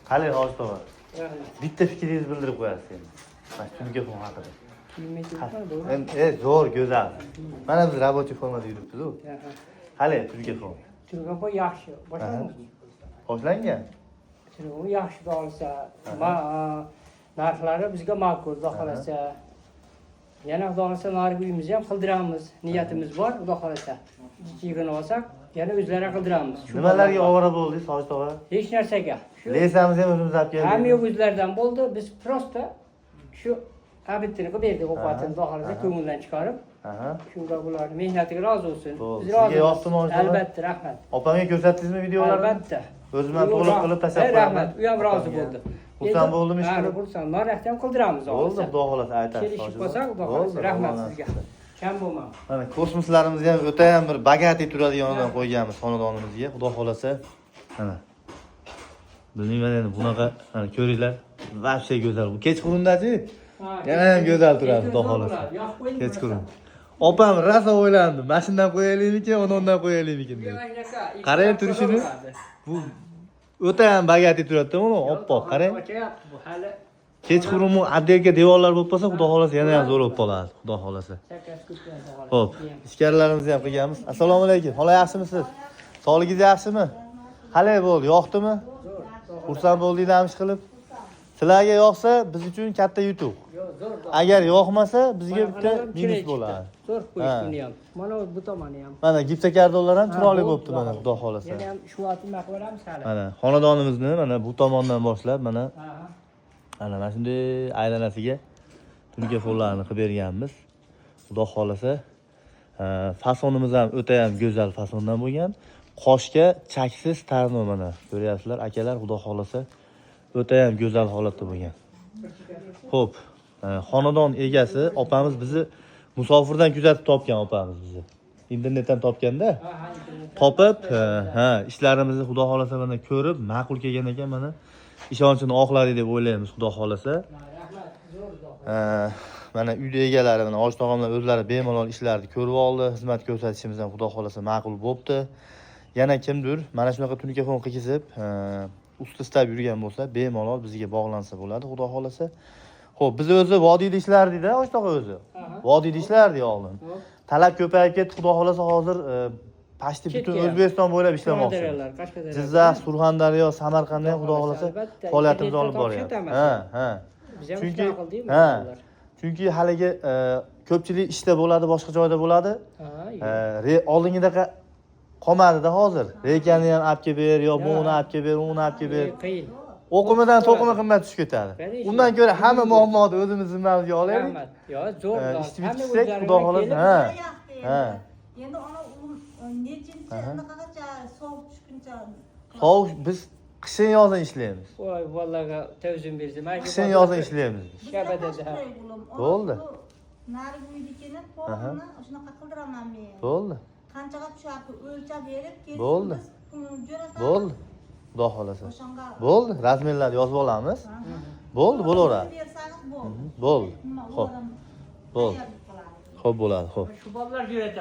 Qani hoji tog'a. Bitta fikringizni bildirib qo'yasiz endi. Mana tungi fon haqida. Zo'r, go'zal. Mana biz рабочий formada yuribmiz-ku. Qani tungi fon. Turgan bu yaxshi. Boshlangan. Turgan yaxshi bo'lsa, narxlari bizga ma'qul, xudo xolasa. Yana xudo xolasa narx uyimizni ham qildiramiz. Niyatimiz bor, xudo xolasa. Yig'ini olsak, yana o'zlari qildiramiz. Nimalarga ovora bo'ldingiz, hoji tog'a? Hech narsaga. Lesamiz ham o'zimiz olib keldik. Hamma o'zlaridan bo'ldi. Biz prosta shu abitini qilib berdik, ovqatini xudo xolasa ko'ngildan chiqarib. Shunga bularning mehnatiga rozi bo'lsin. Biz rozi bo'lamiz. Albatta, rahmat. Opamga ko'rsatdingizmi videolarni? Albatta. O'zim ham to'liq qilib tashlab qo'yaman. Rahmat, u ham rozi bo'ldi. Xursand bo'ldimi ish qilib? Xursand. Narxni ham qildiramiz hozir. Bo'ldi, xudo xolasa aytasiz. Kelishib qolsak, xudo xolasa. Rahmat sizga. Kam bo'lmang. Mana kosmoslarimizni ham o'ta ham bir bagati turadigan yonidan qo'yganmiz xonadonimizga. Xudo xolasa. Mana. Bilmayman endi bunaqa mana ko'ringlar. Vobshe go'zal. Bu kechqurundachi? Yana ham go'zal turadi, xudo xolasa. Kechqurun. Opam rosa o'ylandi. Mashinadan qo'yaylikmikin, undan qo'yaylikmikin deb. Qarang turishini. Bu o'ta ham bagati turadi-da, mana oppoq, qarang. Bu hali Kechqurun addelga devorlar bo'lib qolsa, xudo xolasa yana ham zo'r bo'lib qoladi, xudo xolasa. Xo'p, ichkarilarimizni ham qilganmiz. Assalomu alaykum. Xola yaxshimisiz? Sog'ligingiz yaxshimi? Qalay bo'ldi? Yoqdimi? Xursand bo'ldingizmi qilib? Sizlarga yoqsa, biz uchun katta yutuq. Agar yoqmasa, bizga bitta minus bo'ladi. zo'r qo'yishni ham. Mana bu tomoni ham. Mana gipsakardonlar ham chiroyli bo'libdi mana, xudo xolasa. Yana ham shu atni maqbaramiz hali. Mana xonadonimizni mana bu tomondan boshlab mana mana shunday aylanasiga tungi fonlarni qilib berganmiz. Xudo xolasa, fasonimiz ham o'ta ham go'zal fasondan bo'lgan. Qoshga chaksiz tarno mana. Ko'ryapsizlar, akalar, xudo xolasa o'ta ham go'zal holatda bo'lgan. Xo'p, xonadon egasi opamiz bizni musofirdan kuzatib topgan opamiz bizni. Internetdan topganda topib, ishlarimizni xudo xolasa mana ko'rib, ma'qul kelgan ekan mana. Ishonchini oqladi deb o'ylaymiz, xudo xolasa. Mana uyda egalari mana hoji tog'amlar o'zlari bemalol ishlarni ko'rib oldi, xizmat ko'rsatishimiz ham xudo xolasa ma'qul bo'pti. Yana kimdir mana shunaqa tungi fon qilib, ustistab yurgan bo'lsa, bemalol bizga bog'lansa bo'ladi, xudo xolasa. Xo'p, biz o'zi vodiyda ishlardik-da, hoji tog'a o'zi. Vodiyda ishlardik oldin. Talab ko'payib ketdi, xudo xolasa hozir pashti butun O'zbekiston bo'ylab ishlamoqchimiz. Jizzax, Surxondaryo, Samarqandda ham xudo xolasa faoliyatimizni olib boryapmiz. Chunki haligi ko'pchilik ishda bo'ladi, boshqa joyda bo'ladi. Oldingidaqa qolmadi-da hozir. Rekani ham olib kelib ber, yo buni olib kelib ber, uni olib kelib ber. O'qumidan to'qimi qimmat tushib ketadi. Undan ko'ra hamma muammoni o'zimiz zimmamizga olaylik. Yo, zo'r. Ishni bitirsak, xudo xolasa. Endi ona nechinchi anaqagacha sovuq tushguncha. Sovuq biz qishin yozin ishlaymiz. Voy, vallaga tavzim berdim. Qishin yozin ishlaymiz biz. Shabadada. Bo'ldi. Narigi uydikini polni shunaqa qildiraman men. Bo'ldi. Qanchaga tushyapti o'lchab berib kelib. Bo'ldi. Bo'ldi. Xudo xolasa. Bo'ldi. Razmerlarni yozib olamiz. Bo'ldi, bo'laveradi. Bo'ldi. Xo'p. Bo'ldi. Xo'p bo'ladi, xo'p. Shu bolalar jo'ratadi.